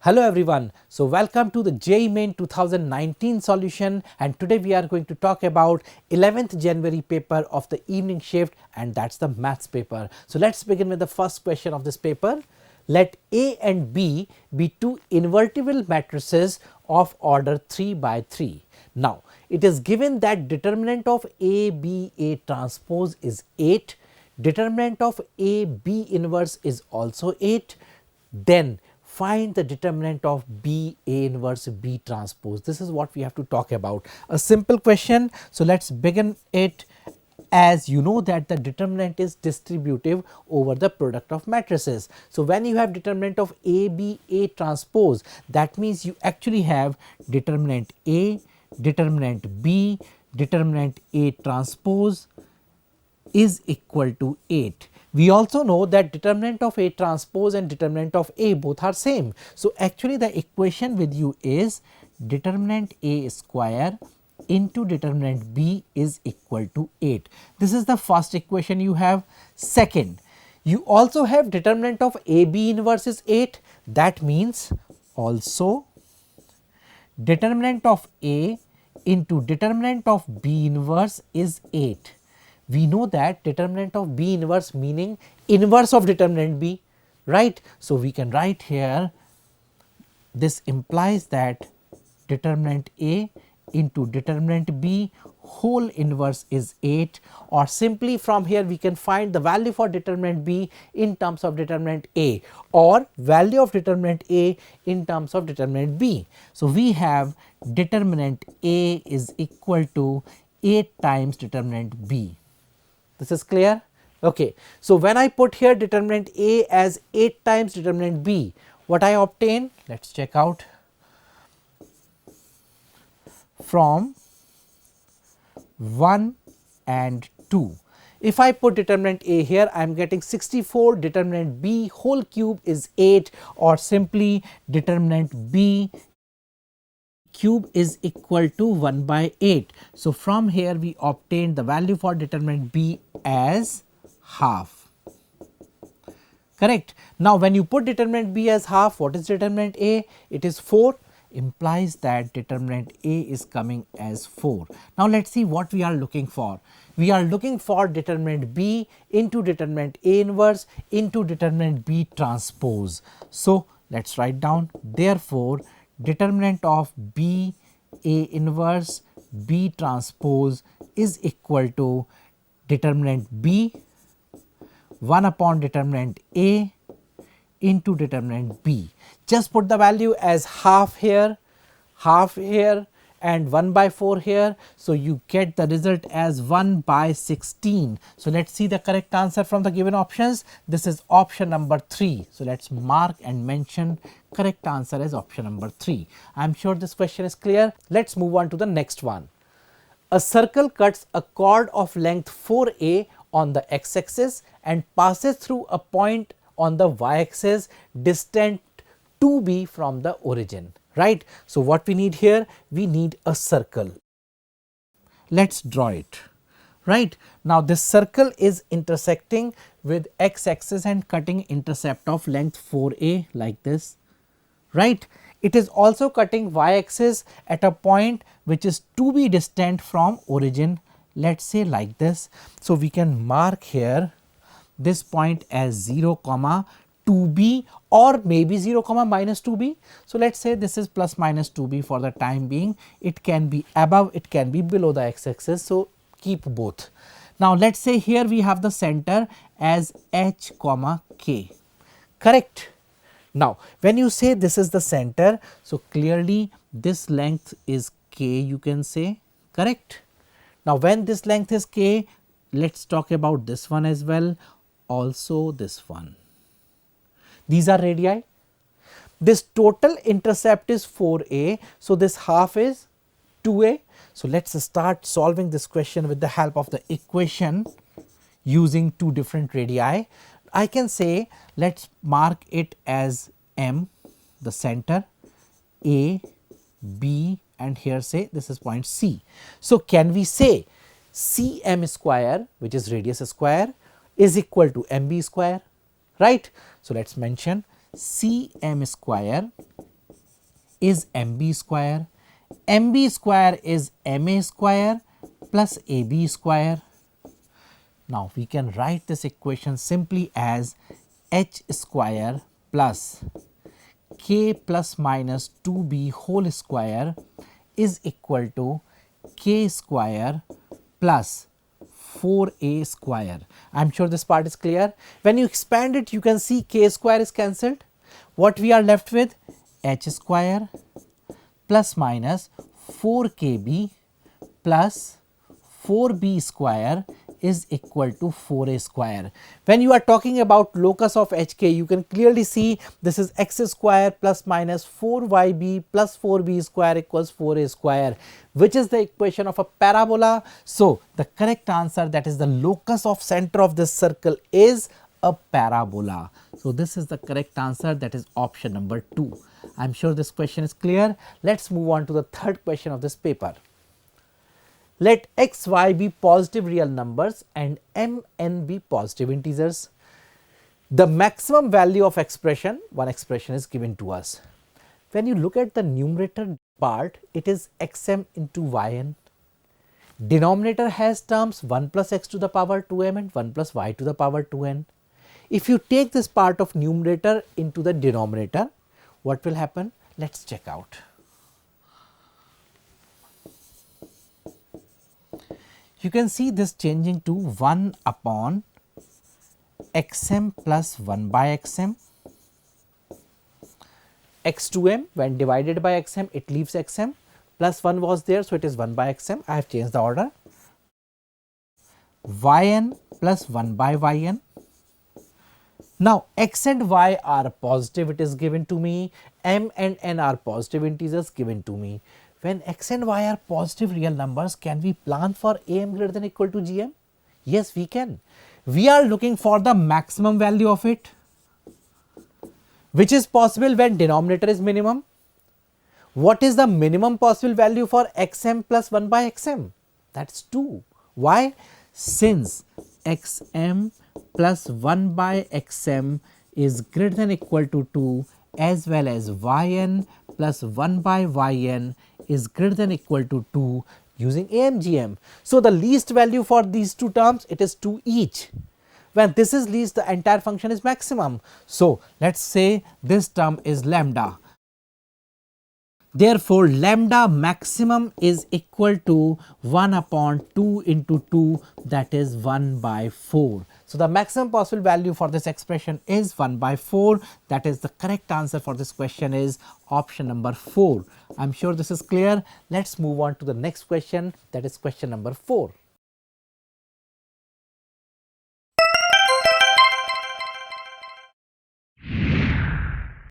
Hello everyone. So welcome to the JEE Main 2019 solution, and today we are going to talk about 11th January paper of the evening shift, and that's the maths paper. So let's begin with the first question of this paper. Let A and B be two invertible matrices of order 3 by 3. Now it is given that determinant of A B A transpose is 8, determinant of A B inverse is also 8, then find the determinant of B A inverse B transpose. This is what we have to talk about. A simple question. So let's begin it. As you know that the determinant is distributive over the product of matrices. So when you have determinant of A B A transpose, that means you actually have determinant A, determinant B, determinant A transpose is equal to 8. We also know that determinant of A transpose and determinant of A both are same. So actually the equation with you is determinant A square into determinant B is equal to 8. This is the first equation you have. Second, you also have determinant of AB inverse is 8. That means also determinant of A into determinant of B inverse is 8. We know that determinant of B inverse meaning inverse of determinant B, right. So we can write here, this implies that determinant A into determinant B whole inverse is 8, or simply from here we can find the value for determinant B in terms of determinant A, or value of determinant A in terms of determinant B. So we have determinant A is equal to 8 times determinant B. This is clear? Okay. So when I put here determinant A as 8 times determinant B, what I obtain? Let us check out. From 1 and 2. If I put determinant A here, I am getting 64, determinant B whole cube is 8, or simply determinant B cube is equal to 1 by 8. So from here we obtain the value for determinant B as half. Correct. Now when you put determinant B as half, what is determinant A? It is 4, implies that determinant A is coming as 4. Now let us see what we are looking for. We are looking for determinant B into determinant A inverse into determinant B transpose. So let us write down, therefore determinant of B A inverse B transpose is equal to determinant B 1 upon determinant A into determinant B. Just put the value as half here and 1 by 4 here. So you get the result as 1 by 16. So let us see the correct answer from the given options. This is option number 3. So let us mark and mention correct answer as option number 3. I am sure this question is clear. Let us move on to the next one. A circle cuts a chord of length 4a on the x-axis and passes through a point on the y-axis distant 2b from the origin, right. So what we need here? We need a circle. Let us draw it, right. Now this circle is intersecting with x-axis and cutting intercept of length 4a like this, right. It is also cutting y-axis at a point which is 2b distant from origin, let us say like this. So we can mark here this point as 0 comma 2b, or maybe 0 comma minus 2b. So let us say this is plus minus 2b for the time being. It can be above, it can be below the x-axis. So keep both. Now let us say here we have the center as h comma k, correct. Now when you say this is the center, so clearly this length is k, you can say, correct. Now when this length is k, let us talk about this one as well, also this one. These are radii. This total intercept is 4a. So this half is 2a. So let us start solving this question with the help of the equation using two different radii. I can say let us mark it as M, the center, A, B, and here say this is point C. So can we say Cm square, which is radius square, is equal to MB square, right. So let us mention Cm square is mb square. mb square is ma square plus ab square. Now we can write this equation simply as h square plus k plus minus 2b whole square is equal to k square plus 4a square. I am sure this part is clear. When you expand it, you can see k square is cancelled. What we are left with? H square plus minus 4kb plus 4b square is equal to 4a square. When you are talking about locus of hk, you can clearly see this is x square plus minus 4yb plus 4b square equals 4a square, which is the equation of a parabola. So the correct answer, that is the locus of center of this circle, is a parabola. So this is the correct answer, that is option number 2. I am sure this question is clear. Let's move on to the third question of this paper. Let x, y be positive real numbers and m, n be positive integers. The maximum value of expression, one expression is given to us. When you look at the numerator part, it is xm into yn. Denominator has terms 1 plus x to the power 2m and 1 plus y to the power 2n. If you take this part of numerator into the denominator, what will happen? Let's check out. You can see this changing to 1 upon xm plus 1 by xm. x2m, when divided by xm, it leaves xm, plus 1 was there, so it is 1 by xm. I have changed the order. yn plus 1 by yn. Now x and y are positive, it is given to me. M and n are positive integers given to me. When x and y are positive real numbers, can we plan for am greater than or equal to gm? Yes, we can. We are looking for the maximum value of it, which is possible when denominator is minimum. What is the minimum possible value for xm plus 1 by xm? That's 2. Why? Since xm plus 1 by xm is greater than or equal to 2, as well as yn plus 1 by yn is greater than or equal to 2 using AMGM. So the least value for these two terms, it is 2 each. When this is least, the entire function is maximum. So let's say this term is lambda. Therefore, lambda maximum is equal to 1 upon 2 into 2, that is 1 by 4. So the maximum possible value for this expression is 1 by 4. That is the correct answer for this question is option number 4. I am sure this is clear. Let's move on to the next question, that is question number 4.